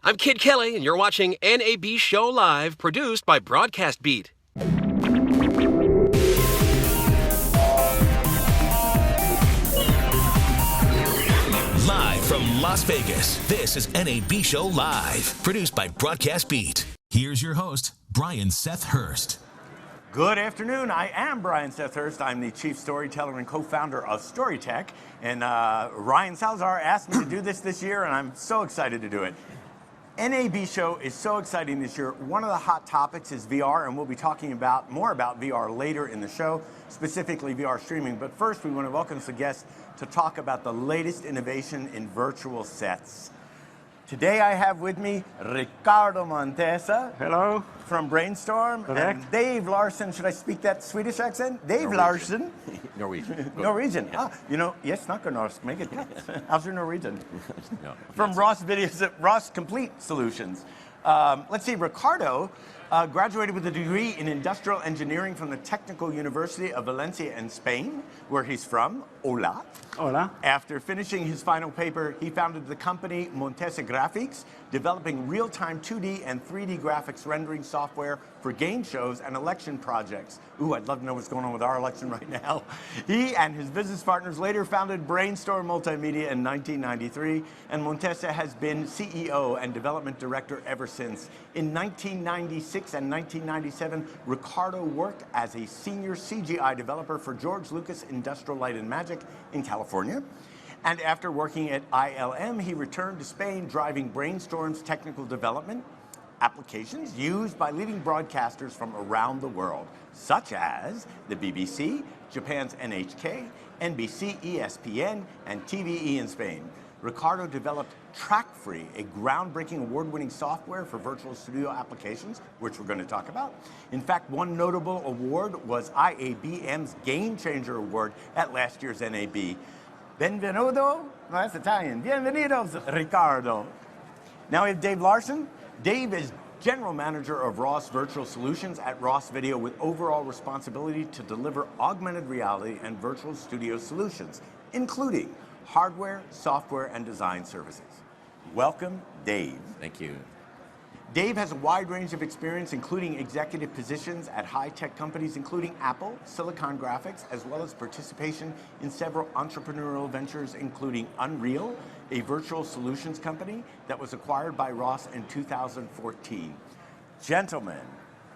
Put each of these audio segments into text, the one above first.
I'm Kid Kelly, and you're watching NAB Show Live, produced by Broadcast Beat. Live from Las Vegas, this is NAB Show Live, produced by Broadcast Beat. Here's your host, Brian Seth Hurst. Good afternoon. I am Brian Seth Hurst. I'm the chief storyteller and co-founder of Storytech. And Ryan Salazar asked me to do this year, and I'm so excited to do it. NAB Show is so exciting this year. One of the hot topics is VR, and we'll be talking more about VR later in the show, specifically VR streaming. But first, we want to welcome some guests to talk about the latest innovation in virtual sets. Today I have with me Ricardo Montesa. Hello. From Brainstorm. Correct. And Dave Larson. Should I speak that Swedish accent? Dave Larson. Norwegian. Norwegian. Ah, jag snackar norsk. Make it. How's your Norwegian? No, From Ross Complete Solutions. Let's see, Ricardo graduated with a degree in industrial engineering from the Technical University of Valencia in Spain, where he's from. Hola. Hola. After finishing his final paper, he founded the company Montesa Graphics, developing real-time 2D and 3D graphics rendering software for game shows and election projects. Ooh, I'd love to know what's going on with our election right now. He and his business partners later founded Brainstorm Multimedia in 1993, and Montesa has been CEO and development director ever since. In 1996 and 1997, Ricardo worked as a senior CGI developer for George Lucas Industrial Light and Magic in California. And after working at ILM, he returned to Spain, driving Brainstorm's technical development applications used by leading broadcasters from around the world, such as the BBC, Japan's NHK, NBC, ESPN, and TVE in Spain. Ricardo developed TrackFree, a groundbreaking award-winning software for virtual studio applications, which we're going to talk about. In fact, one notable award was IABM's Game Changer Award at last year's NAB. Benvenuto, no, that's Italian. Bienvenidos, Ricardo. Now we have Dave Larson. Dave is general manager of Ross Virtual Solutions at Ross Video, with overall responsibility to deliver augmented reality and virtual studio solutions, including hardware, software, and design services. Welcome, Dave. Thank you. Dave has a wide range of experience, including executive positions at high-tech companies, including Apple, Silicon Graphics, as well as participation in several entrepreneurial ventures, including Unreal, a virtual solutions company that was acquired by Ross in 2014. Gentlemen,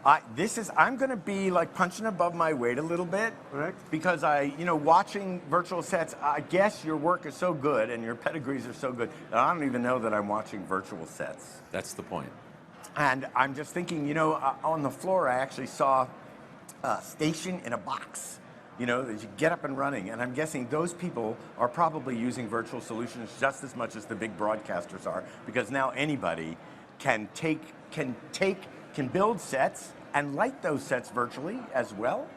I'm going to be like punching above my weight a little bit. Correct. Because watching virtual sets, I guess your work is so good and your pedigrees are so good that I don't even know that I'm watching virtual sets. That's the point. And I'm just thinking, on the floor, I actually saw a station in a box, that you get up and running. And I'm guessing those people are probably using virtual solutions just as much as the big broadcasters are, because now anybody can build sets and light those sets virtually as well,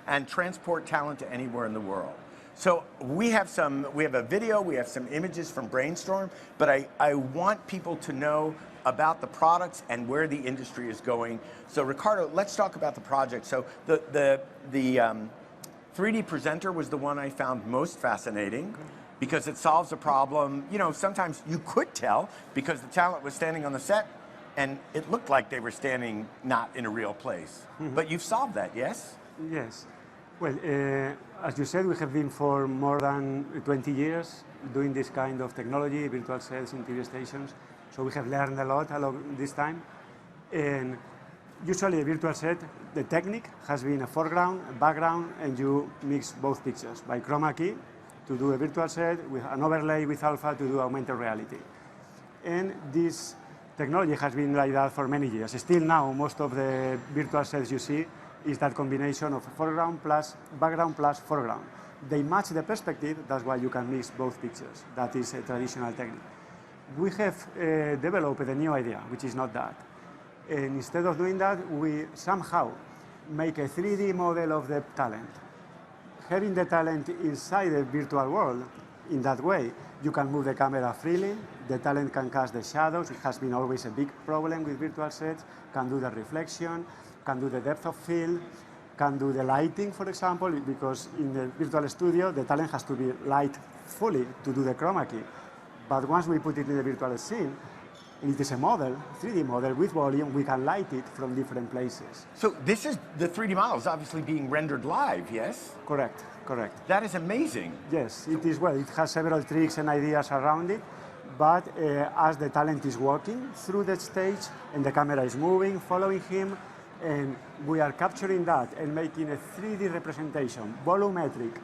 and transport talent to anywhere in the world. So we have a video, we have some images from Brainstorm, but I want people to know about the products and where the industry is going. So Ricardo, let's talk about the project. So the 3D presenter was the one I found most fascinating, because it solves a problem. Sometimes you could tell because the talent was standing on the set and it looked like they were standing not in a real place. Mm-hmm. But you've solved that, yes? Yes. Well, as you said, we have been for more than 20 years doing this kind of technology, virtual sets in TV stations. So we have learned a lot along this time. And usually a virtual set, the technique has been a foreground, a background, and you mix both pictures by chroma key to do a virtual set, with an overlay with alpha to do augmented reality. And this technology has been like that for many years. Still now, most of the virtual sets you see is that combination of foreground plus background plus foreground. They match the perspective, that's why you can mix both pictures. That is a traditional technique. We have developed a new idea, which is not that. And instead of doing that, we somehow make a 3D model of the talent. Having the talent inside the virtual world, in that way, you can move the camera freely, the talent can cast the shadows. It has been always a big problem with virtual sets, can do the reflection, can do the depth of field, can do the lighting, for example, because in the virtual studio, the talent has to be light fully to do the chroma key. But once we put it in the virtual scene, and it is a model, 3D model with volume. We can light it from different places. So this is the 3D model is obviously being rendered live, yes? Correct, correct. That is amazing. Yes, it is. Well, it has several tricks and ideas around it, but as the talent is walking through the stage and the camera is moving, following him, and we are capturing that and making a 3D representation, volumetric,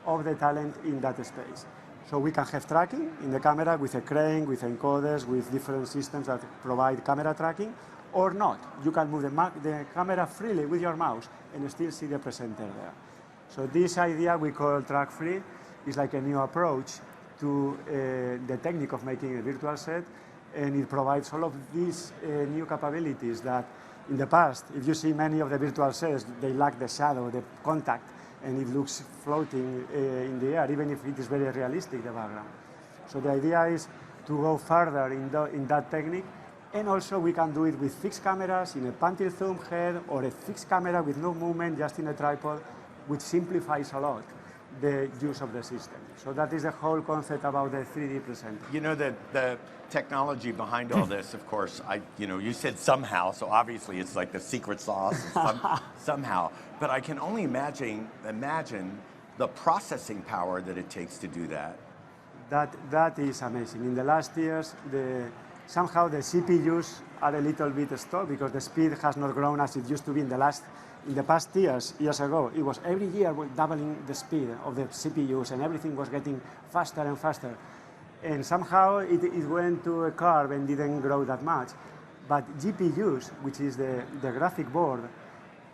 of the talent in that space. So we can have tracking in the camera with a crane, with encoders, with different systems that provide camera tracking, or not. You can move the camera freely with your mouse and still see the presenter there. So this idea we call track-free is like a new approach to the technique of making a virtual set, and it provides all of these new capabilities that in the past, if you see many of the virtual sets, they lack the shadow, the contact, and it looks floating in the air, even if it is very realistic, the background. So the idea is to go further in that technique, and also we can do it with fixed cameras in a panel zoom head or a fixed camera with no movement, just in a tripod, which simplifies a lot the use of the system. So that is the whole concept about the 3D presenter. You know, the technology behind all this, of course, you said somehow, so obviously it's like the secret sauce, somehow. But I can only imagine the processing power that it takes to do that. That is amazing. In the last years, somehow the CPUs are a little bit stuck because the speed has not grown as it used to be in the past years ago. It was every year doubling the speed of the CPUs, and everything was getting faster and faster. And somehow it went to a curve and didn't grow that much. But GPUs, which is the graphic board,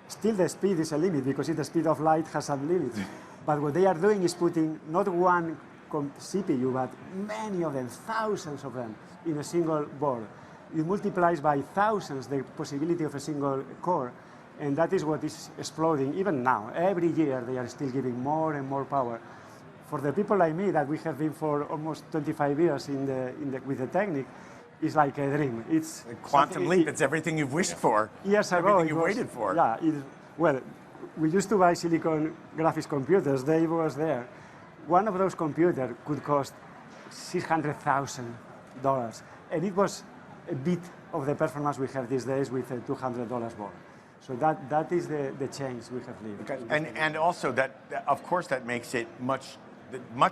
still the speed is a limit because the speed of light has some limits. But what they are doing is putting not one CPU, but many of them, thousands of them, in a single board. It multiplies by thousands the possibility of a single core. And that is what is exploding even now. Every year they are still giving more and more power. For the people like me that we have been for almost 25 years with the technique, it's like a dream. It's a quantum leap. It's everything you've wished for. Years ago, everything you waited for. Yeah. Well, we used to buy silicon graphics computers. Dave was there. One of those computers could cost $600,000, and it was a bit of the performance we have these days with a $200 board. So that is the change we have lived. Okay. And also that, of course, that makes it much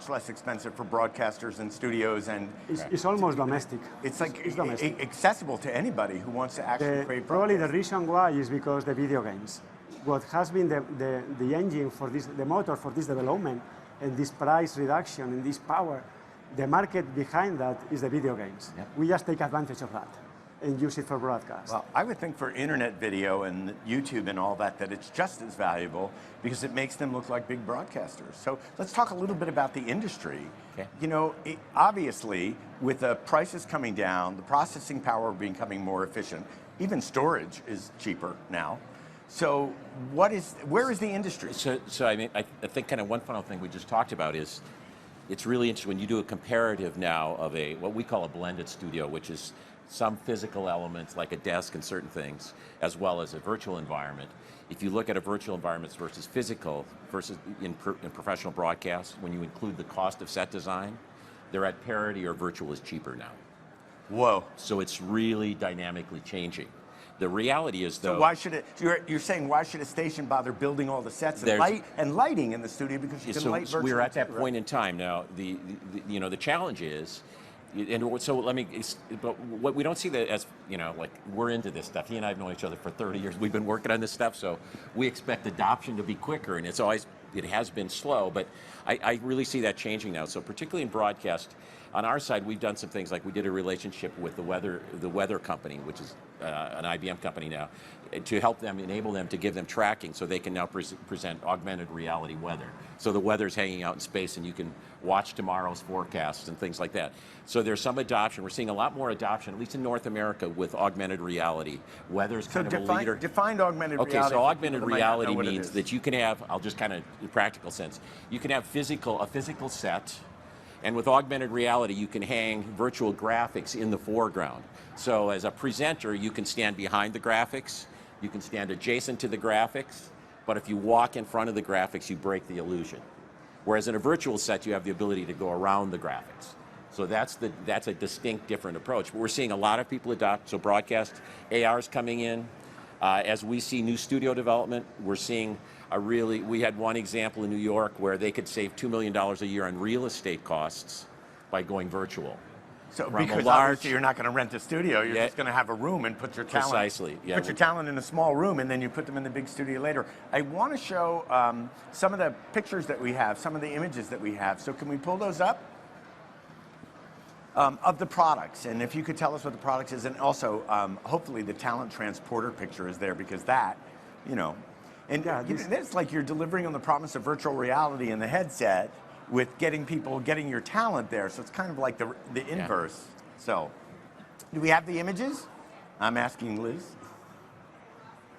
less expensive for broadcasters and studios, and it's almost domestic. It's domestic. Accessible to anybody who wants to actually create. Probably the reason why is because the video games. What has been the engine for this, the motor for this development, and this price reduction and this power, the market behind that is the video games. Yep. We just take advantage of that and use it for broadcast. Well, I would think for internet video and YouTube and all that it's just as valuable because it makes them look like big broadcasters. So let's talk a little bit about the industry. Okay. You know, obviously, with the prices coming down, the processing power becoming more efficient, even storage is cheaper now. So where is the industry? So I mean, I think kind of one final thing we just talked about is it's really interesting when you do a comparative now of what we call a blended studio, which is some physical elements like a desk and certain things, as well as a virtual environment. If you look at a virtual environment versus physical, versus in professional broadcast, when you include the cost of set design, they're at parity or virtual is cheaper now. Whoa. So it's really dynamically changing. The reality is, though... So why should you're saying why should a station bother building all the sets and lighting in the studio because you can light virtually? We're at that point in time now. The challenge is, and so but what we don't see that as, like we're into this stuff. He and I have known each other for 30 years. We've been working on this stuff, so we expect adoption to be quicker, and it has been slow, but I really see that changing now. So particularly in broadcast, on our side, we've done some things like we did a relationship with the weather company, which is an IBM company now, to help them, enable them to give them tracking so they can now present augmented reality weather. So the weather's hanging out in space and you can watch tomorrow's forecasts and things like that. So there's some adoption. We're seeing a lot more adoption, at least in North America, with augmented reality. Weather's kind of a leader. Define augmented reality. Okay, so augmented reality means that you can have, I'll just kind of, in practical sense, you can have a physical set, and with augmented reality, you can hang virtual graphics in the foreground. So as a presenter, you can stand behind the graphics, you can stand adjacent to the graphics, but if you walk in front of the graphics, you break the illusion. Whereas in a virtual set, you have the ability to go around the graphics. So that's a distinct different approach. But we're seeing a lot of people adopt. So broadcast AR is coming in. As we see new studio development, we're seeing we had one example in New York where they could save $2 million a year on real estate costs by going virtual. So because obviously you're not going to rent a studio, you're just going to have a room and put your talent. Precisely. Yeah. Put your talent in a small room, and then you put them in the big studio later. I want to show some of the pictures that we have, some of the images that we have. So can we pull those up? Of the products, and if you could tell us what the product is, and also hopefully the talent transporter picture is there, because that, and it's like you're delivering on the promise of virtual reality in the headset with getting your talent there. So it's kind of like the inverse. So, do we have the images? I'm asking Liz.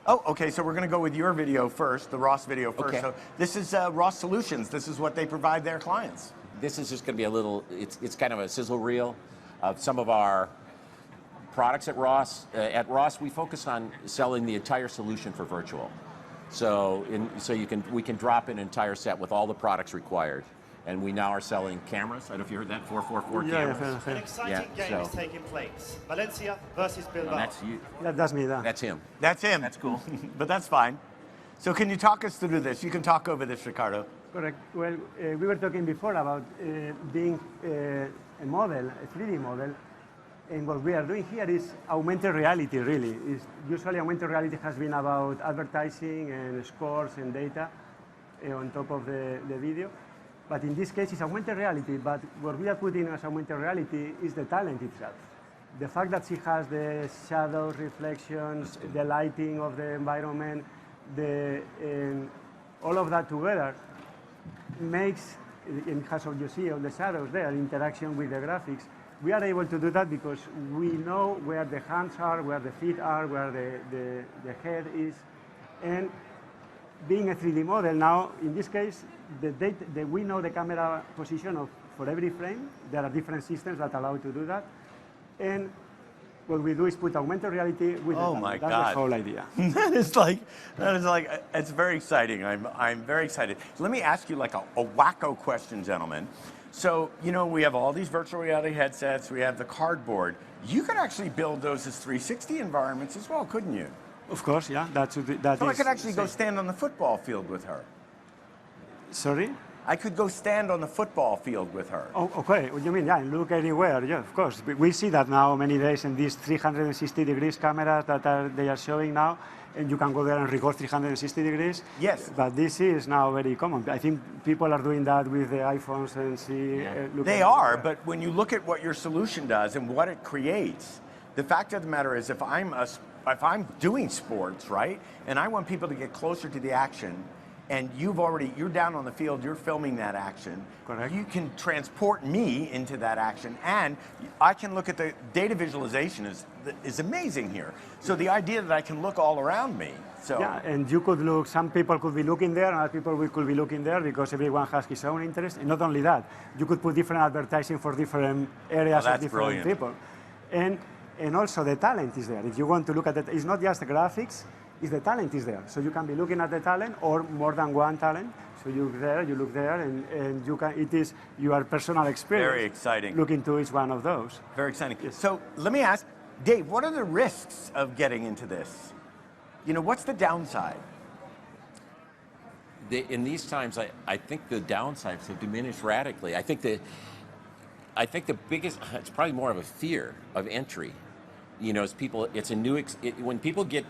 Oh, okay, so we're going to go with your video first, the Ross video first. Okay. So this is Ross Solutions. This is what they provide their clients. This is just going to be it's kind of a sizzle reel of some of our products at Ross. At Ross, we focus on selling the entire solution for virtual. So we can drop an entire set with all the products required. And we now are selling cameras. I don't know if you heard that, 444 cameras. An exciting game is taking place. Valencia versus Bilbao. And that's you. That's me. That's him. That's him. That's cool. But that's fine. So can you talk us through this? You can talk over this, Ricardo. Correct. Well, we were talking before about being a model, a 3D model. And what we are doing here is augmented reality, really. Usually augmented reality has been about advertising and scores and data on top of the video. But in this case, it's augmented reality. But what we are putting as augmented reality is the talent itself. The fact that she has the shadows, reflections, the lighting of the environment, all of that together makes, and has, you see on the shadows there, interaction with the graphics. We are able to do that because we know where the hands are, where the feet are, where the head is. And being a 3D model now, in this case, we know the camera position for every frame. There are different systems that allow to do that. And what we do is put augmented reality with oh my God. That's the whole idea. that is like, it's very exciting. I'm very excited. So let me ask you like a wacko question, gentlemen. So, we have all these virtual reality headsets, we have the cardboard. You could actually build those as 360 environments as well, couldn't you? Of course, yeah. So I could actually go stand on the football field with her. Sorry? I could go stand on the football field with her. Oh, okay. What do you mean? Yeah, look anywhere. Yeah, of course. We see that now many days in these 360 degrees cameras that they are showing now, and you can go there and record 360 degrees. Yes. But this is now very common. I think people are doing that with the iPhones and see. They are, but when you look at what your solution does and what it creates, the fact of the matter is, if I'm doing sports, right, and I want people to get closer to the action, and you're down on the field, you're filming that action. Correct. You can transport me into that action, and I can look at the data visualization is amazing here. So the idea that I can look all around me. So yeah, and you could look. Some people could be looking there, and other people could be looking there because everyone has his own interest. And not only that, you could put different advertising for different areas of different people. And also the talent is there. If you want to look at it, it's not just the graphics. Is the talent is there. So you can be looking at the talent or more than one talent. So you look there, and it is your personal experience. Very exciting. Look into each one of those. Very exciting. Yes. So let me ask, Dave, what are the risks of getting into this? What's the downside? In these times, I think the downsides have diminished radically. I think the biggest, it's probably more of a fear of entry. As people, it's a new, when people get,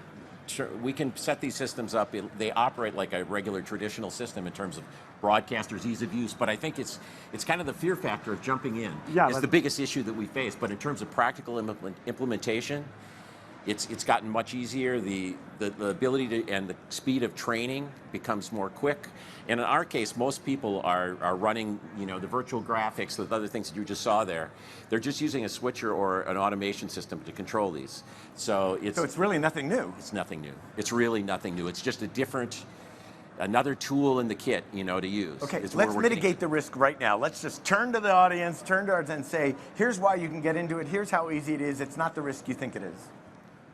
we can set these systems up, they operate like a regular traditional system in terms of broadcasters, ease of use, but I think it's kind of the fear factor of jumping in. Yeah, it's the biggest issue that we face, but in terms of practical implementation, it's gotten much easier. The ability to and the speed of training becomes more quick. And in our case, most people are running, the virtual graphics, the other things that you just saw there. They're just using a switcher or an automation system to control these. So it's really nothing new. It's nothing new. It's really nothing new. It's just another tool in the kit, to use. Okay, let's mitigate the risk right now. Let's just turn to the audience, turn to ours and say, here's why you can get into it. Here's how easy it is. It's not the risk you think it is.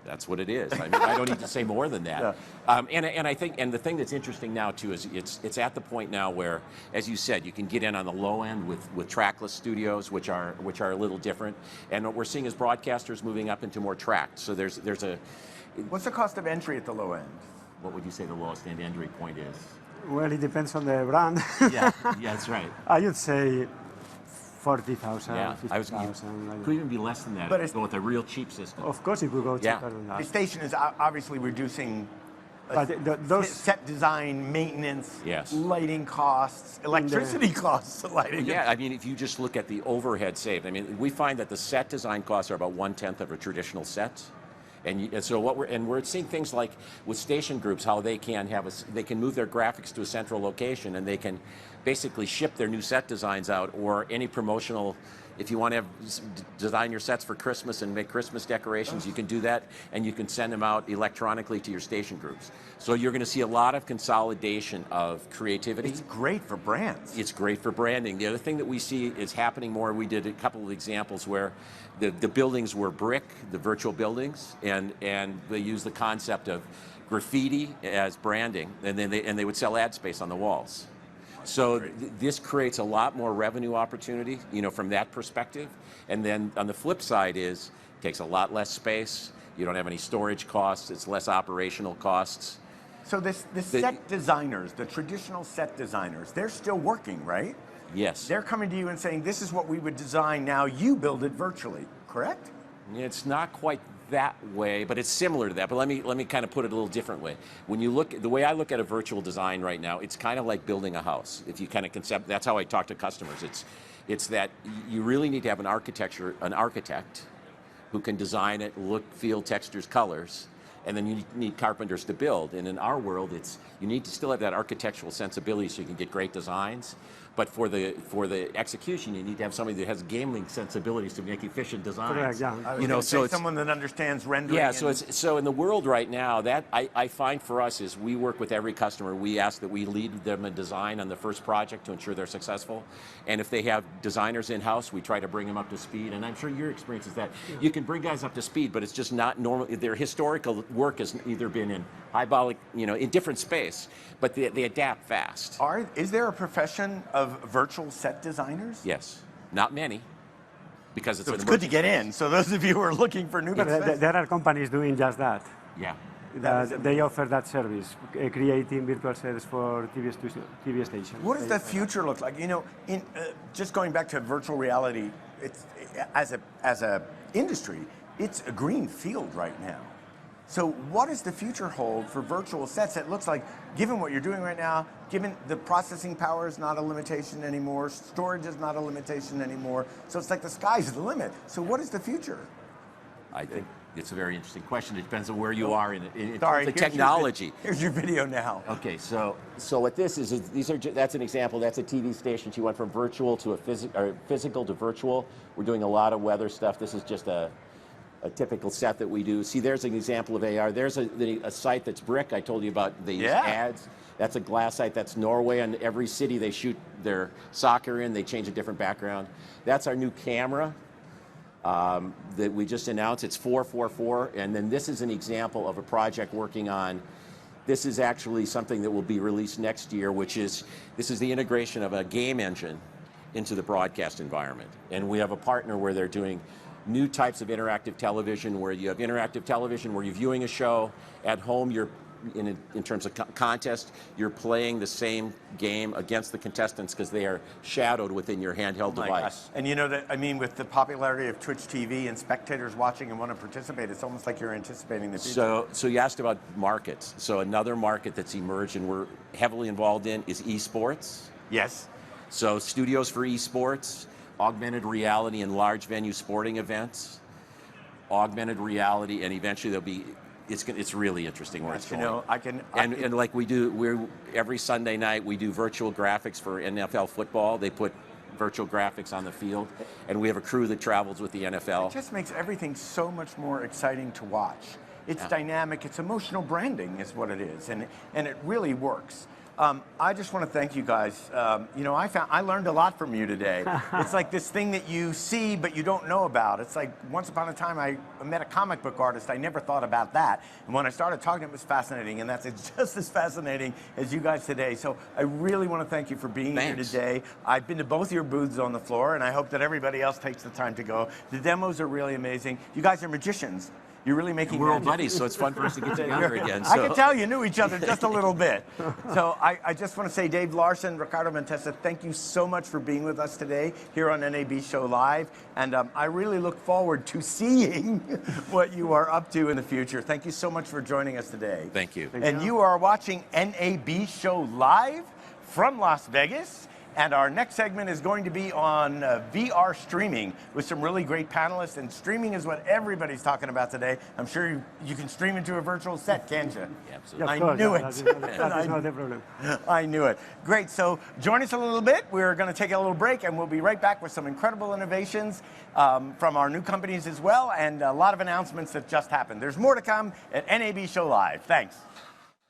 That's what it is. I mean, I don't need to say more than that. Yeah. And I think, and the thing that's interesting now too is it's at the point now where, as you said, you can get in on the low end with trackless studios, which are a little different. And what we're seeing is broadcasters moving up into more tracked. So there's a. What's the cost of entry at the low end? What would you say the lowest end entry point is? Well, it depends on the brand. Yeah, that's right. I would say 40,000, Yeah, 50,000. could even be less than that. But But it's- go with a real cheap system. Of course, it could go Yeah. cheaper than The that. station is obviously reducing But those, set design, maintenance, Yes. lighting costs, electricity costs, lighting. Yeah, I mean, if you just look at the overhead saved, I mean, we find that the set design costs are about 1/10 of a traditional set. And so we're seeing things like with station groups, how they can they can move their graphics to a central location, and they can basically ship their new set designs out, or any promotional. If you want to design your sets for Christmas and make Christmas decorations, you can do that, and you can send them out electronically to your station groups. So you're going to see a lot of consolidation of creativity. It's great for brands. It's great for branding. The other thing that we see is happening more, we did a couple of examples where the buildings were brick, the virtual buildings, and they use the concept of graffiti as branding, and then they would sell ad space on the walls. So this creates a lot more revenue opportunity, from that perspective. And then on the flip side is, it takes a lot less space. You don't have any storage costs. It's less operational costs. So the set designers, the traditional set designers, they're still working, right? Yes. They're coming to you and saying, this is what we would design now, you build it virtually, correct? It's not quite that way, but it's similar to that. But let me kind of put it a little different way. When you look, the way I look at a virtual design right now, it's kind of like building a house. If you kind of concept, that's how I talk to customers. It's that you really need to have an architect who can design it, look, feel, textures, colors, and then you need carpenters to build. And in our world, you need to still have that architectural sensibility so you can get great designs. But for the execution, you need to have somebody that has gaming sensibilities to make efficient designs. Correct, yeah. So it's someone that understands rendering. Yeah, so in the world right now, that I find for us is we work with every customer. We ask that we lead them in design on the first project to ensure they're successful. And if they have designers in-house, we try to bring them up to speed. And I'm sure your experience is that you can bring guys up to speed, but it's just not normal. Their historical work has either been in hyperbolic, in different space, but they adapt fast. Is there a profession of virtual set designers? Yes, not many, because So it's good to get in. So those of you who are looking for new sets. there are companies doing just that. Yeah. They offer that service, creating virtual sets for TV stations. What does the future look like? Just going back to virtual reality, it's as a industry, it's a green field right now. So what does the future hold for virtual sets? It looks like, given what you're doing right now, given the processing power is not a limitation anymore, storage is not a limitation anymore, so it's like the sky's the limit. So what is the future? I think it's a very interesting question. It depends on where you are in Sorry, the technology. Here's your video now. Okay, so what this is that's an example. That's a TV station. She went from virtual to physical to virtual. We're doing a lot of weather stuff. This is just a typical set that we do. See, there's an example of AR. There's a site that's brick. I told you about these ads. That's a glass site. That's Norway. And every city they shoot their soccer in, they change a different background. That's our new camera that we just announced. It's 444. And then this is an example of a project working on. This is actually something that will be released next year, this is the integration of a game engine into the broadcast environment. And we have a partner where they're doing new types of interactive television, where you have interactive television where you're viewing a show at home. You're in terms of contest, you're playing the same game against the contestants because they are shadowed within your handheld device. And with the popularity of Twitch TV and spectators watching and want to participate, it's almost like you're anticipating the future. So you asked about markets. So another market that's emerged and we're heavily involved in is esports. Yes. So studios for esports, augmented reality and large venue sporting events, augmented reality, and eventually it's really interesting where it's going. And like every Sunday night we do virtual graphics for NFL football. They put virtual graphics on the field, and we have a crew that travels with the NFL. It just makes everything so much more exciting to watch. It's dynamic, it's emotional branding is what it is, and it really works. I just want to thank you guys. I learned a lot from you today. It's like this thing that you see but you don't know about. It's like once upon a time I met a comic book artist. I never thought about that. And when I started talking, it was fascinating. And that's just as fascinating as you guys today. So I really want to thank you for being here today. I've been to both your booths on the floor, and I hope that everybody else takes the time to go. The demos are really amazing. You guys are magicians. You're really making We're all magic. buddies, so it's fun for us to get together again. So. I can tell you knew each other just a little bit. So I just want to say, Dave Larson, Ricardo Montesa, thank you so much for being with us today here on NAB Show Live. And I really look forward to seeing what you are up to in the future. Thank you so much for joining us today. Thank you. And you are watching NAB Show Live from Las Vegas. And our next segment is going to be on VR streaming with some really great panelists. And streaming is what everybody's talking about today. I'm sure you can stream into a virtual set, can't you? Yeah, absolutely. I knew it. That is not the problem. I knew it. Great. So join us a little bit. We're going to take a little break, and we'll be right back with some incredible innovations from our new companies as well, and a lot of announcements that just happened. There's more to come at NAB Show Live. Thanks.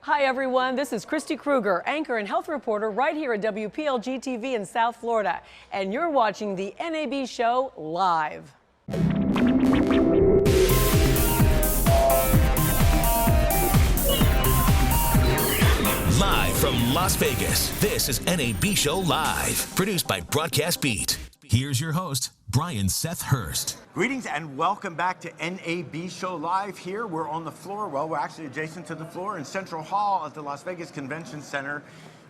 Hi, everyone. This is Christy Kruger, anchor and health reporter right here at WPLG TV in South Florida. And you're watching the NAB Show Live. Live from Las Vegas, this is NAB Show Live, produced by Broadcast Beat. Here's your host, Brian Seth Hurst. Greetings and welcome back to NAB Show Live here. We're on the floor. Well, we're actually adjacent to the floor in Central Hall at the Las Vegas Convention Center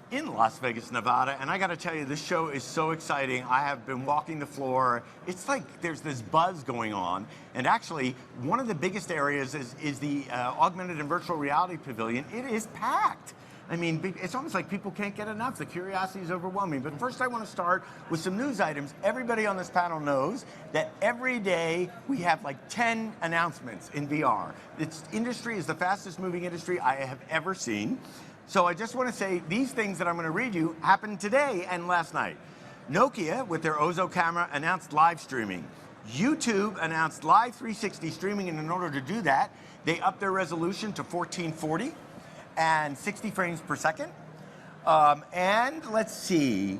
in Las Vegas, Nevada. And I got to tell you, this show is so exciting. I have been walking the floor. It's like there's this buzz going on. And actually, one of the biggest areas is the augmented and virtual reality pavilion. It is packed. I mean, it's almost like people can't get enough. The curiosity is overwhelming. But first, I want to start with some news items. Everybody on this panel knows that every day we have like 10 announcements in VR. This industry is the fastest moving industry I have ever seen. So I just want to say these things that I'm going to read you happened today and last night. Nokia, with their Ozo camera, announced live streaming. YouTube announced live 360 streaming, and in order to do that, they upped their resolution to 1440. And 60 frames per second. And let's see,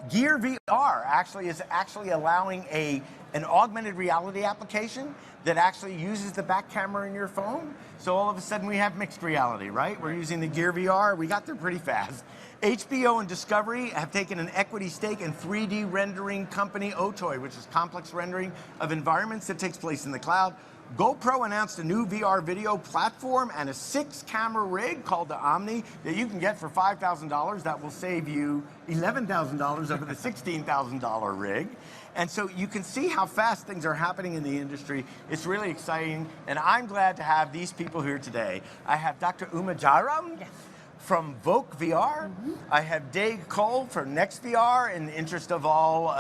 Gear VR is actually allowing an augmented reality application that actually uses the back camera in your phone. So all of a sudden we have mixed reality, right? We're using the Gear VR. We got there pretty fast. HBO and Discovery have taken an equity stake in 3D rendering company Otoy, which is complex rendering of environments that takes place in the cloud. GoPro announced a new VR video platform and a 6-camera rig called the Omni that you can get for $5,000. That will save you $11,000 over the $16,000 rig. And so you can see how fast things are happening in the industry. It's really exciting, and I'm glad to have these people here today. I have Dr. Uma Jairam. Yes. From Voke VR. I have Dave Cole from NextVR. In the interest of all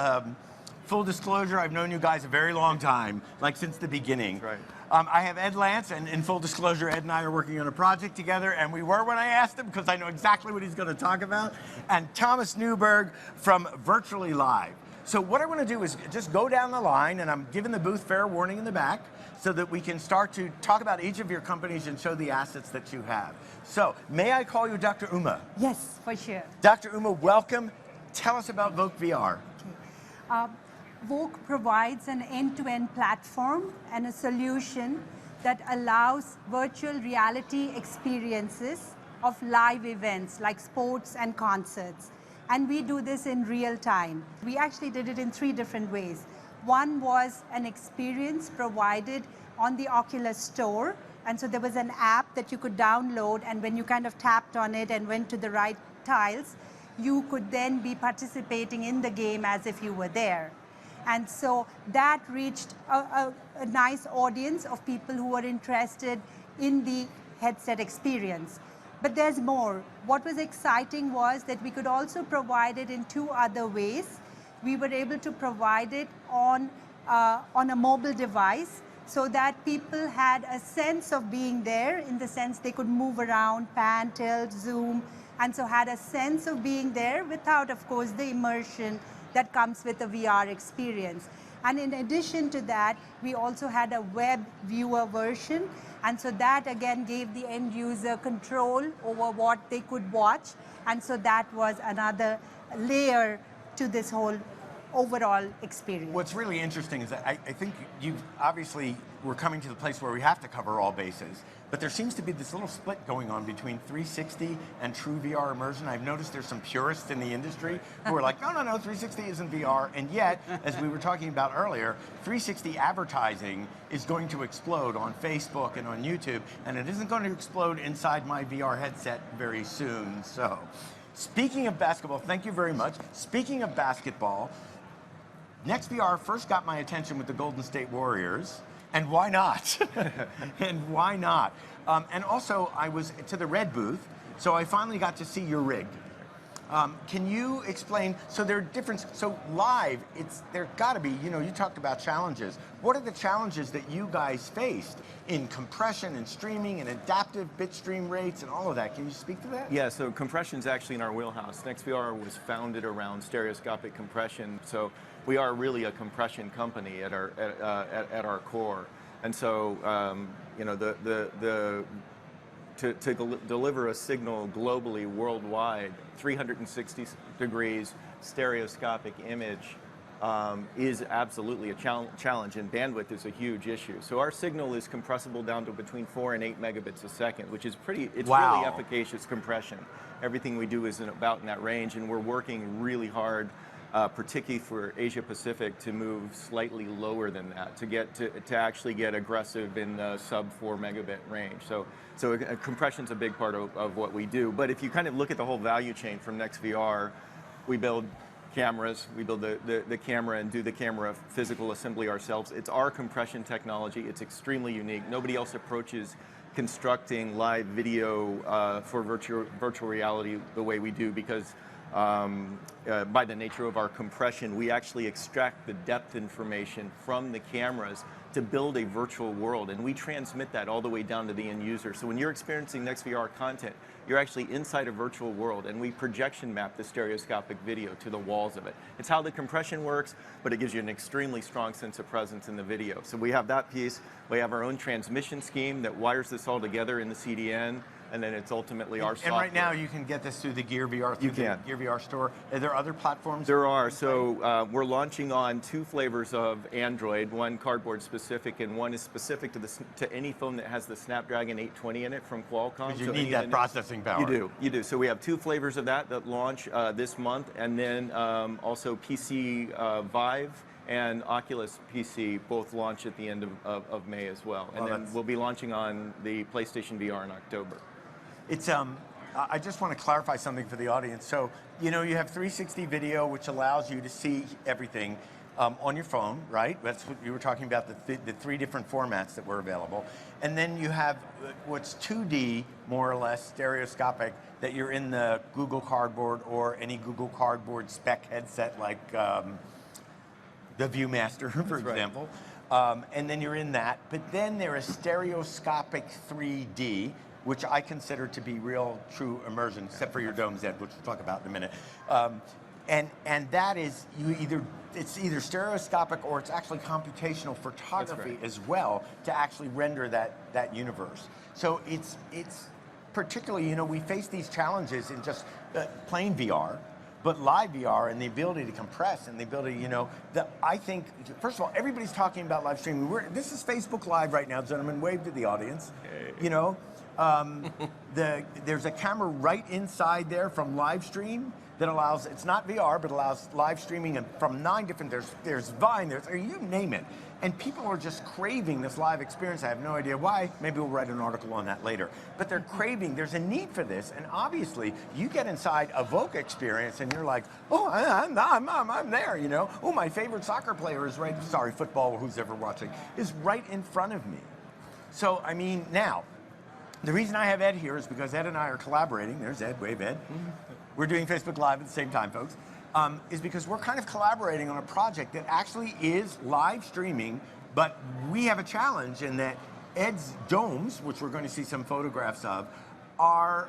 full disclosure, I've known you guys a very long time, like since the beginning. That's right. I have Ed Lance, and in full disclosure, Ed and I are working on a project together, and we were when I asked him, because I know exactly what he's going to talk about. And Thomas Newberg from Virtually Live. So what I want to do is just go down the line, and I'm giving the booth fair warning in the back, so that we can start to talk about each of your companies and show the assets that you have. So, may I call you Dr. Uma? Yes, for sure. Dr. Uma, welcome. Tell us about Voke VR. Okay. Voke provides an end-to-end platform and a solution that allows virtual reality experiences of live events like sports and concerts. And we do this in real time. We actually did it in 3 different ways. One was an experience provided on the Oculus Store. And so there was an app that you could download, and when you kind of tapped on it and went to the right tiles, you could then be participating in the game as if you were there. And so that reached a nice audience of people who were interested in the headset experience. But there's more. What was exciting was that we could also provide it in 2 other ways. We were able to provide it on a mobile device, so that people had a sense of being there, in the sense they could move around, pan, tilt, zoom, and so had a sense of being there without, of course, the immersion that comes with a VR experience. And in addition to that, we also had a web viewer version. And so that again gave the end user control over what they could watch. And so that was another layer to this whole overall experience. What's really interesting is that I think you've obviously, we're coming to the place where we have to cover all bases, but there seems to be this little split going on between 360 and true VR immersion. I've noticed there's some purists in the industry who are like, no, 360 isn't VR, and yet, as we were talking about earlier, 360 advertising is going to explode on Facebook and on YouTube, and it isn't going to explode inside my VR headset very soon. So, speaking of basketball, thank you very much. Speaking of basketball, NextVR first got my attention with the Golden State Warriors, and why not? And why not? And also, I was to the Red booth, so I finally got to see your rig. Can you explain, so there are different, so live, there got to be, you talked about challenges. What are the challenges that you guys faced in compression and streaming and adaptive bit stream rates and all of that? Can you speak to that? Yeah, so compression's actually in our wheelhouse. NextVR was founded around stereoscopic compression, so we are really a compression company at our core. And so, to deliver a signal globally, worldwide, 360 degrees stereoscopic image is absolutely a challenge, and bandwidth is a huge issue. So our signal is compressible down to between 4 and 8 megabits a second, which is it's really efficacious compression. Everything we do is about in that range, and we're working really hard, particularly for Asia Pacific, to move slightly lower than that, to actually get aggressive in the sub 4 megabit range. So compression's a big part of what we do. But if you kind of look at the whole value chain from NextVR, we build cameras, we build the camera and do the camera physical assembly ourselves. It's our compression technology. It's extremely unique. Nobody else approaches constructing live video for virtual reality the way we do, because by the nature of our compression, we actually extract the depth information from the cameras to build a virtual world, and we transmit that all the way down to the end user. So when you're experiencing NextVR content, you're actually inside a virtual world, and we projection map the stereoscopic video to the walls of it. It's how the compression works, but it gives you an extremely strong sense of presence in the video. So we have that piece. We have our own transmission scheme that wires this all together in the CDN, and then it's ultimately our software. And right now you can get this through the Gear VR, the Gear VR store. Are there other platforms? There are. So we're launching on 2 flavors of Android, one cardboard specific, and one is specific to any phone that has the Snapdragon 820 in it from Qualcomm. Because you need that processing power. You do. So we have 2 flavors of that launch this month, and then also PC Vive and Oculus PC both launch at the end of May as well. And then we'll be launching on the PlayStation VR in October. It's I just want to clarify something for the audience. So, you have 360 video, which allows you to see everything on your phone, right? That's what you were talking about, the 3 different formats that were available. And then you have what's 2D, more or less, stereoscopic, that you're in the Google Cardboard or any Google Cardboard spec headset like the Viewmaster, for example. And then you're in that. But then there is stereoscopic 3D, which I consider to be real, true immersion, except for your Dome's Edge, which we'll talk about in a minute. And that is, it's either stereoscopic or it's actually computational photography as well to actually render that universe. So it's particularly, we face these challenges in just plain VR, but live VR and the ability to compress and the ability, I think, first of all, everybody's talking about live streaming. This is Facebook Live right now, gentlemen. Wave to the audience. Hey. There's a camera right inside there from live stream that allows, it's not VR, but allows live streaming from 9 different, there's Vine, you name it. And people are just craving this live experience. I have no idea why. Maybe we'll write an article on that later. But they're craving, there's a need for this. And obviously, you get inside a Vogue experience and you're like, oh, I'm there, Oh, my favorite soccer player is football, who's ever watching, is right in front of me. So, now, the reason I have Ed here is because Ed and I are collaborating. There's Ed, wave Ed. We're doing Facebook Live at the same time, folks. Is because we're kind of collaborating on a project that actually is live streaming, but we have a challenge in that Ed's domes, which we're going to see some photographs of, are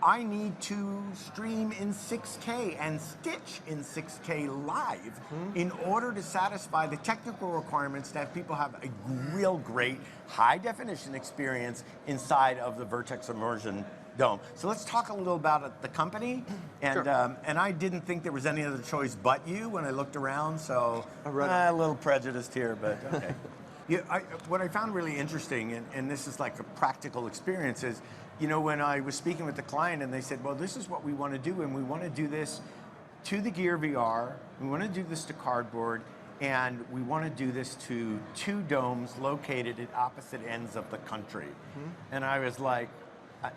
I need to stream in 6K and stitch in 6K live in order to satisfy the technical requirements that people have a real great high definition experience inside of the Vertex Immersion Dome. So let's talk a little about the company. And and I didn't think there was any other choice but you when I looked around, so a little prejudiced here, but okay. What I found really interesting, and this is like a practical experience, is, you know, when I was speaking with the client and they said, well, this is what we want to do, and we want to do this to the Gear VR, we want to do this to cardboard, and we want to do this to 2 domes located at opposite ends of the country. And I was like,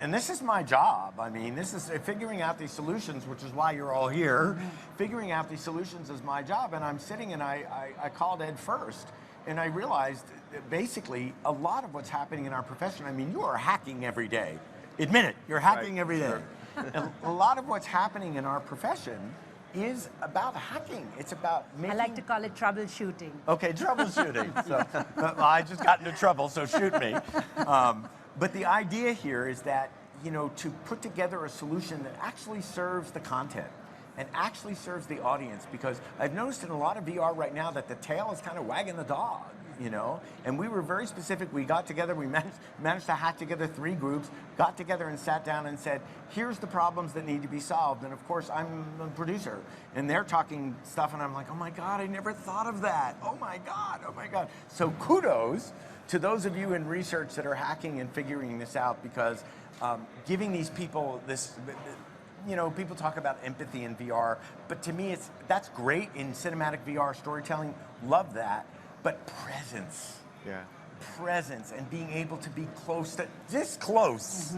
and this is my job. I mean, this is figuring out these solutions, which is why you're all here. Figuring out these solutions is my job, and I'm sitting and I called Ed first. And I realized that basically a lot of what's happening in our profession, I mean, you are hacking every day. Admit it, you're hacking every day. And a lot of what's happening in our profession is about hacking. It's about making... I like to call it troubleshooting. Okay, troubleshooting. So, I just got into trouble, so shoot me. But the idea here is that, you know, to put together a solution that actually serves the content and actually serves the audience, because I've noticed in a lot of VR right now that the tail is kind of wagging the dog, you know? And we were very specific. We got together, we managed to hack together 3 groups, got together and sat down and said, here's the problems that need to be solved. And of course, I'm the producer, and they're talking stuff, and I'm like, oh my God, I never thought of that. Oh my God, oh my God. So kudos to those of you in research that are hacking and figuring this out, because giving these people this, you know, people talk about empathy in VR, but to me, that's great in cinematic VR storytelling. Love that, but presence. Yeah. Presence and being able to be close to this close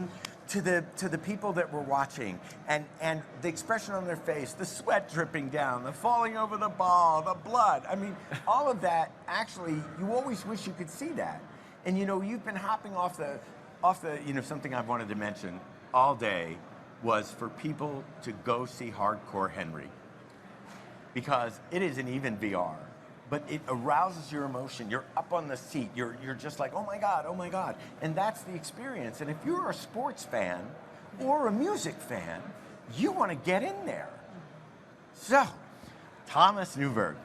to the people that we're watching, and the expression on their face, the sweat dripping down, the falling over the ball, the blood. I mean, all of that. Actually, you always wish you could see that. And you know, you've been hopping off the, you know, something I've wanted to mention all day was for people to go see Hardcore Henry, because it isn't even VR, but it arouses your emotion. You're up on the seat. You're just like, oh my God, and that's the experience. And if you're a sports fan or a music fan, you want to get in there. So, Thomas Newberg.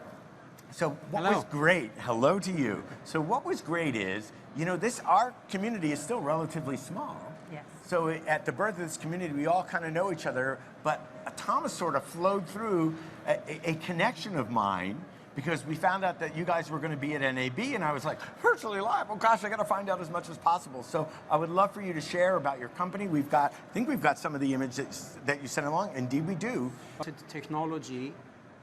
So what was great? Hello to you. So what was great is, you know, our community is still relatively small. Yes. So at the birth of this community, we all kind of know each other, but Thomas sort of flowed through a connection of mine, because we found out that you guys were going to be at NAB, and I was like, virtually live, oh gosh, I got to find out as much as possible. So I would love for you to share about your company. I think we've got some of the images that you sent along. Indeed we do. It's technology,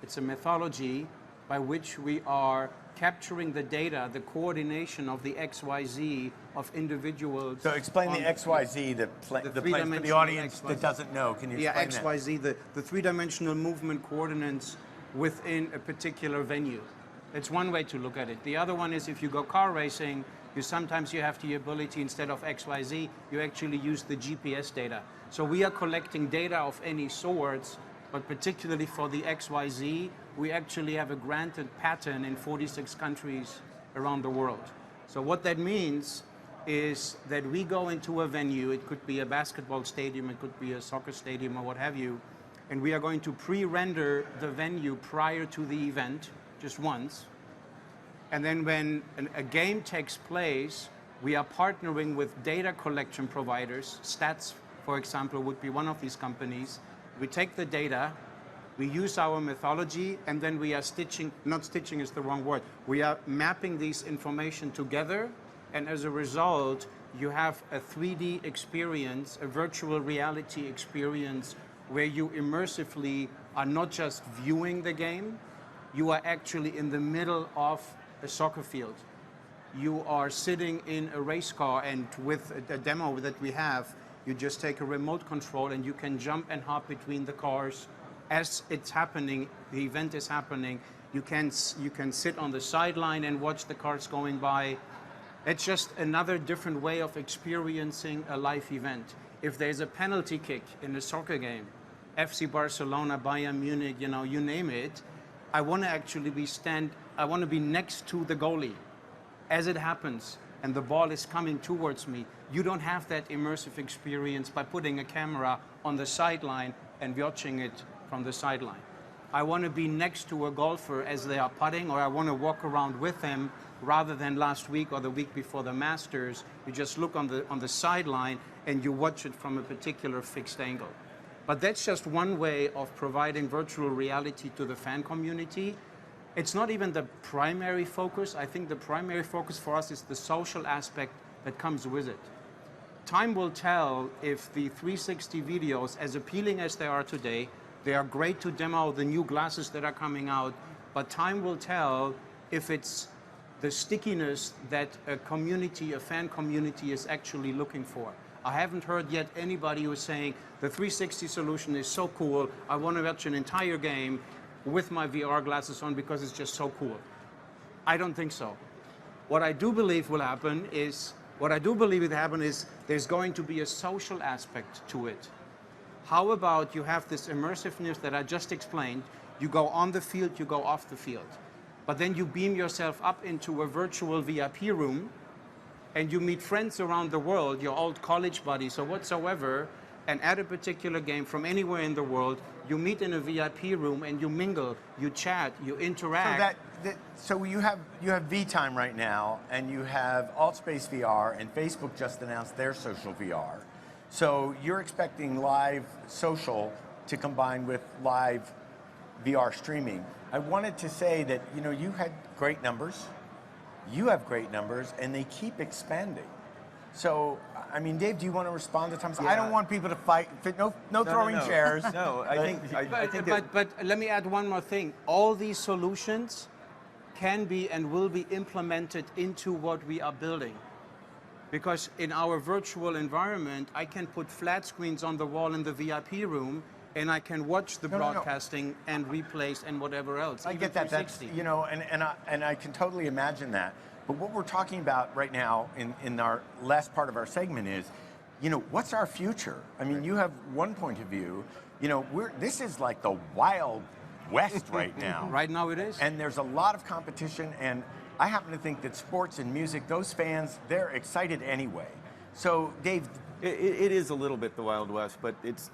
it's a methodology by which we are capturing the data, the coordination of the XYZ of individuals. So explain the XYZ, the place for the audience that doesn't know. Can you explain that? XYZ, the three-dimensional movement coordinates within a particular venue. It's one way to look at it. The other one is if you go car racing, sometimes you have the ability, instead of XYZ, you actually use the GPS data. So we are collecting data of any sorts, but particularly for the XYZ, we actually have a granted pattern in 46 countries around the world. So what that means is that we go into a venue, it could be a basketball stadium, it could be a soccer stadium or what have you, and we are going to pre-render the venue prior to the event, just once. And then when a game takes place, we are partnering with data collection providers. Stats, for example, would be one of these companies. We take the data, we use our methodology, and then we are not stitching is the wrong word, we are mapping these information together, and as a result, you have a 3D experience, a virtual reality experience, where you immersively are not just viewing the game, you are actually in the middle of a soccer field. You are sitting in a race car, and with a demo that we have, you just take a remote control and you can jump and hop between the cars as it's happening, the event is happening. You can sit on the sideline and watch the cars going by. It's just another different way of experiencing a live event. If there's a penalty kick in a soccer game, FC Barcelona, Bayern Munich, you know, you name it, I want to actually be next to the goalie as it happens. and the ball is coming towards me. You don't have that immersive experience by putting a camera on the sideline and watching it from the sideline. I want to be next to a golfer as they are putting, or I want to walk around with them rather than last week or the week before the Masters. You just look on the sideline and you watch it from a particular fixed angle. But that's just one way of providing virtual reality to the fan community. It's not even the primary focus. I think the primary focus for us is the social aspect that comes with it. Time will tell if the 360 videos, as appealing as they are today, they are great to demo the new glasses that are coming out, but time will tell if it's the stickiness that a community, a fan community is actually looking for. I haven't heard yet anybody who's saying the 360 solution is so cool, I want to watch an entire game with my VR glasses on because it's just so cool. I don't think so. What I do believe will happen is, there's going to be a social aspect to it. How about you have this immersiveness that I just explained, you go on the field, you go off the field, but then you beam yourself up into a virtual VIP room and you meet friends around the world, your old college buddies or whatsoever, and at a particular game from anywhere in the world, you meet in a VIP room and you mingle, you chat, you interact. So you have V-Time right now, and you have Altspace VR, and Facebook just announced their social VR. So you're expecting live social to combine with live VR streaming. I wanted to say that, you know, you had great numbers, you have great numbers, and they keep expanding. So, I mean, Dave, do you want to respond to Tom? Yeah. I don't want people to fight. No throwing chairs. No, I think. But let me add one more thing. All these solutions can be and will be implemented into what we are building. Because in our virtual environment, I can put flat screens on the wall in the VIP room, and I can watch the broadcasting and replays and whatever else. I get that. That's, you know, and I can totally imagine that. But what we're talking about right now in our last part of our segment is, you know, what's our future? I mean, you have one point of view. You know, this is like the Wild West right now. Right now it is. And there's a lot of competition, and I happen to think that sports and music, those fans, they're excited anyway. So, Dave, it is a little bit the Wild West, but it's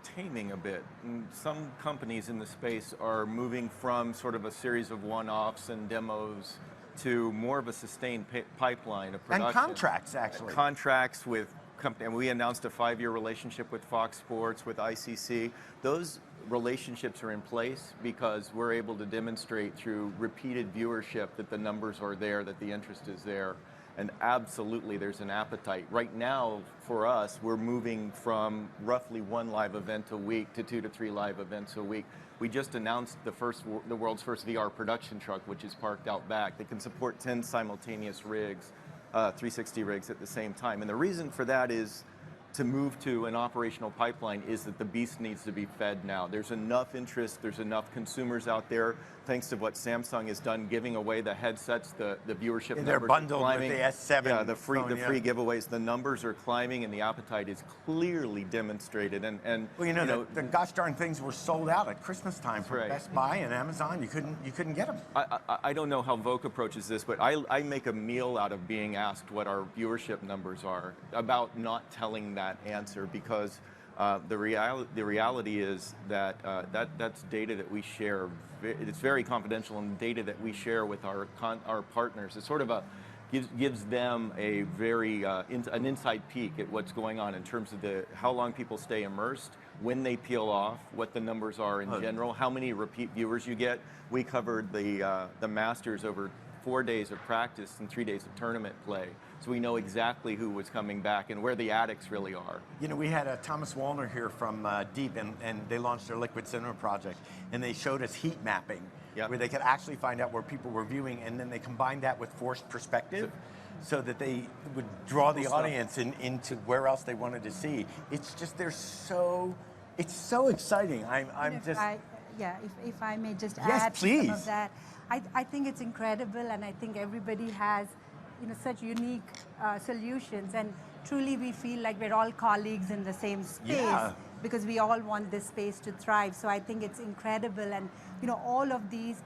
taming a bit. And some companies in the space are moving from sort of a series of one-offs and demos to more of a sustained pipeline of production. And contracts, actually. Contracts with companies. And we announced a 5-year relationship with Fox Sports, with ICC. Those relationships are in place because we're able to demonstrate through repeated viewership that the numbers are there, that the interest is there. And absolutely, there's an appetite. Right now, for us, we're moving from roughly 1 live event a week to 2 to 3 live events a week. We just announced the world's first VR production truck, which is parked out back. They can support 10 simultaneous rigs, 360 rigs at the same time. And the reason for that is to move to an operational pipeline is that the beast needs to be fed now. There's enough interest, there's enough consumers out there, thanks to what Samsung has done, giving away the headsets, the viewership numbers. They're bundled with the S7. Yeah, the free giveaways. The numbers are climbing, and the appetite is clearly demonstrated. And well, you know, the gosh darn things were sold out at Christmas time for Best Buy and Amazon. You couldn't get them. I don't know how Vogue approaches this, but I make a meal out of being asked what our viewership numbers are, about not telling that answer, because the reality is that that's data that we share. It's very confidential, and data that we share with our partners. It's sort of gives them a very an inside peek at what's going on in terms of how long people stay immersed, when they peel off, what the numbers are in general, how many repeat viewers you get. We covered the Masters over 4 days of practice and 3 days of tournament play. So we know exactly who was coming back and where the addicts really are. You know, we had Thomas Wallner here from Deep, and they launched their Liquid Cinema project, and they showed us heat mapping, where they could actually find out where people were viewing, and then they combined that with forced perspective, so that they would draw the audience into where else they wanted to see. It's just, it's so exciting. If I may just yes, add please. some of that. I think it's incredible, and I think everybody has, you know, such unique solutions, and truly we feel like we're all colleagues in the same space because we all want this space to thrive. So I think it's incredible, and you know, all of these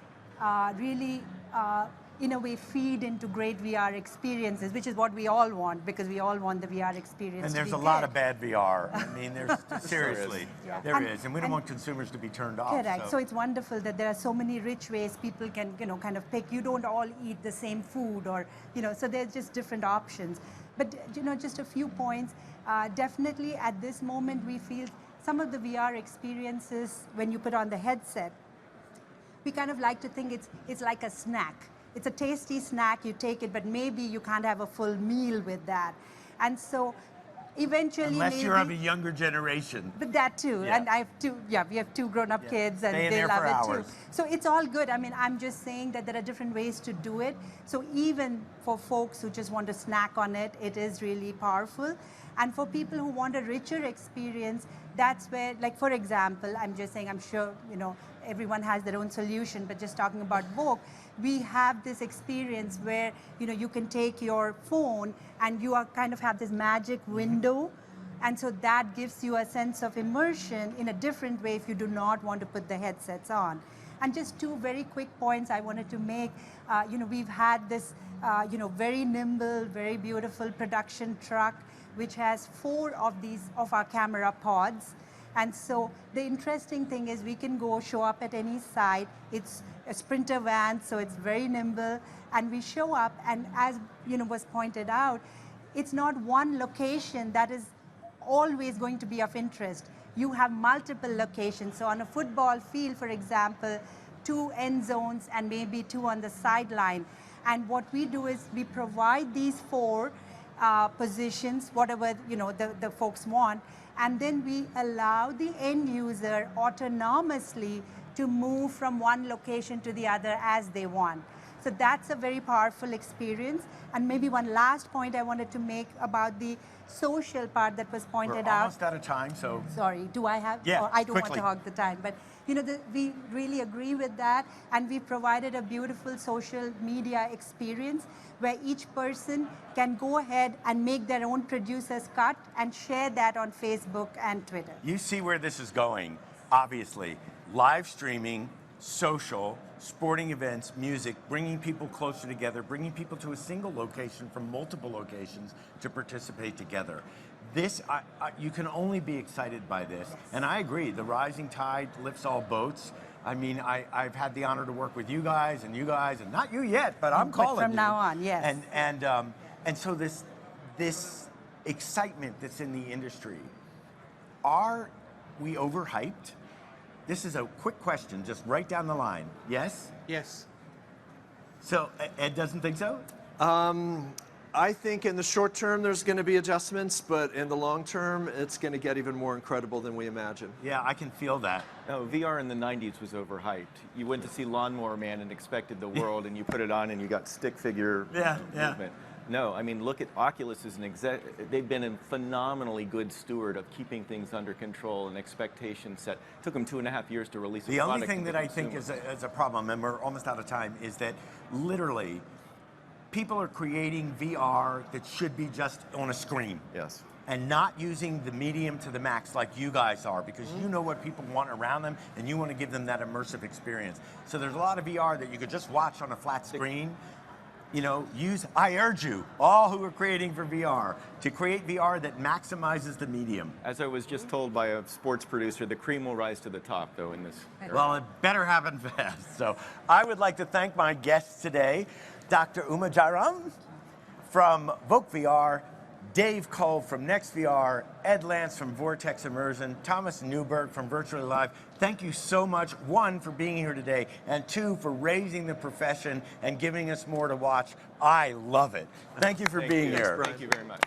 really in a way, feed into great VR experiences, which is what we all want, because we all want the VR experience And to there's be a lot good. of bad VR. I mean, there's seriously, Yeah. there is, and we don't want consumers to be turned off. Correct. So it's wonderful that there are so many rich ways people can, kind of pick. You don't all eat the same food, or, so there's just different options. But, just a few points. Definitely at this moment, we feel some of the VR experiences, when you put on the headset, we kind of like to think it's like a snack. It's a tasty snack, you take it, but maybe you can't have a full meal with that. And so eventually Unless you're of a younger generation. But that too, Yeah. and I have two, we have two grown-up kids, and Stay in they there love for it hours. too. So it's all good. I mean, I'm just saying that there are different ways to do it. So even for folks who just want to snack on it, it is really powerful. And for people who want a richer experience, that's where, like for example, I'm just saying, I'm sure, everyone has their own solution, but just talking about Vogue, we have this experience where, you can take your phone and you are kind of have this magic window. And so that gives you a sense of immersion in a different way if you do not want to put the headsets on. And just two very quick points I wanted to make. We've had this, very nimble, very beautiful production truck, which has 4 of our camera pods. And so the interesting thing is we can go show up at any site. It's a Sprinter van, so it's very nimble. And we show up, and as was pointed out, it's not one location that is always going to be of interest. You have multiple locations. So on a football field, for example, 2 end zones and maybe 2 on the sideline. And what we do is we provide these 4 positions, whatever the folks want, and then we allow the end user autonomously to move from one location to the other as they want. So that's a very powerful experience. And maybe one last point I wanted to make about the social part that was pointed We're out. almost out of time, so. Sorry, do I have? Yeah, or I don't quickly. want to hog the time, but we really agree with that, and we provided a beautiful social media experience where each person can go ahead and make their own producer's cut and share that on Facebook and Twitter. You see where this is going, obviously. Live streaming, social, sporting events, music, bringing people closer together, bringing people to a single location from multiple locations to participate together. This, you can only be excited by this. And I agree, the rising tide lifts all boats. I mean, I've had the honor to work with you guys, and not you yet, but I'm calling from you. now on, yes. And so this excitement that's in the industry, are we overhyped? This is a quick question, just right down the line. Yes? Yes. So Ed doesn't think so? I think in the short term there's going to be adjustments, but in the long term it's going to get even more incredible than we imagine. Yeah, I can feel that. No, VR in the 90s was overhyped. You went to see Lawnmower Man and expected the world, and you put it on and you got stick figure movement. No, I mean, look at Oculus as they've been a phenomenally good steward of keeping things under control and expectations set. It took them 2.5 years to release a product. The only thing that I think is a problem, and we're almost out of time, is that literally people are creating VR that should be just on a screen. Yes. And not using the medium to the max like you guys are, because you know what people want around them and you want to give them that immersive experience. So there's a lot of VR that you could just watch on a flat screen. I urge you, all who are creating for VR, to create VR that maximizes the medium. As I was just told by a sports producer, the cream will rise to the top, though, in this area. Well, it better happen fast. So I would like to thank my guests today, Dr. Uma Jairam from Vogue VR, Dave Cole from NextVR, Ed Lance from Vortex Immersion, Thomas Newberg from Virtually Live. Thank you so much, 1, for being here today, and 2, for raising the profession and giving us more to watch. I love it. Thank you for being here. Thank you very much.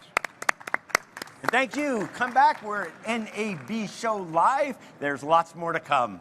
And thank you. Come back. We're at NAB Show Live. There's lots more to come.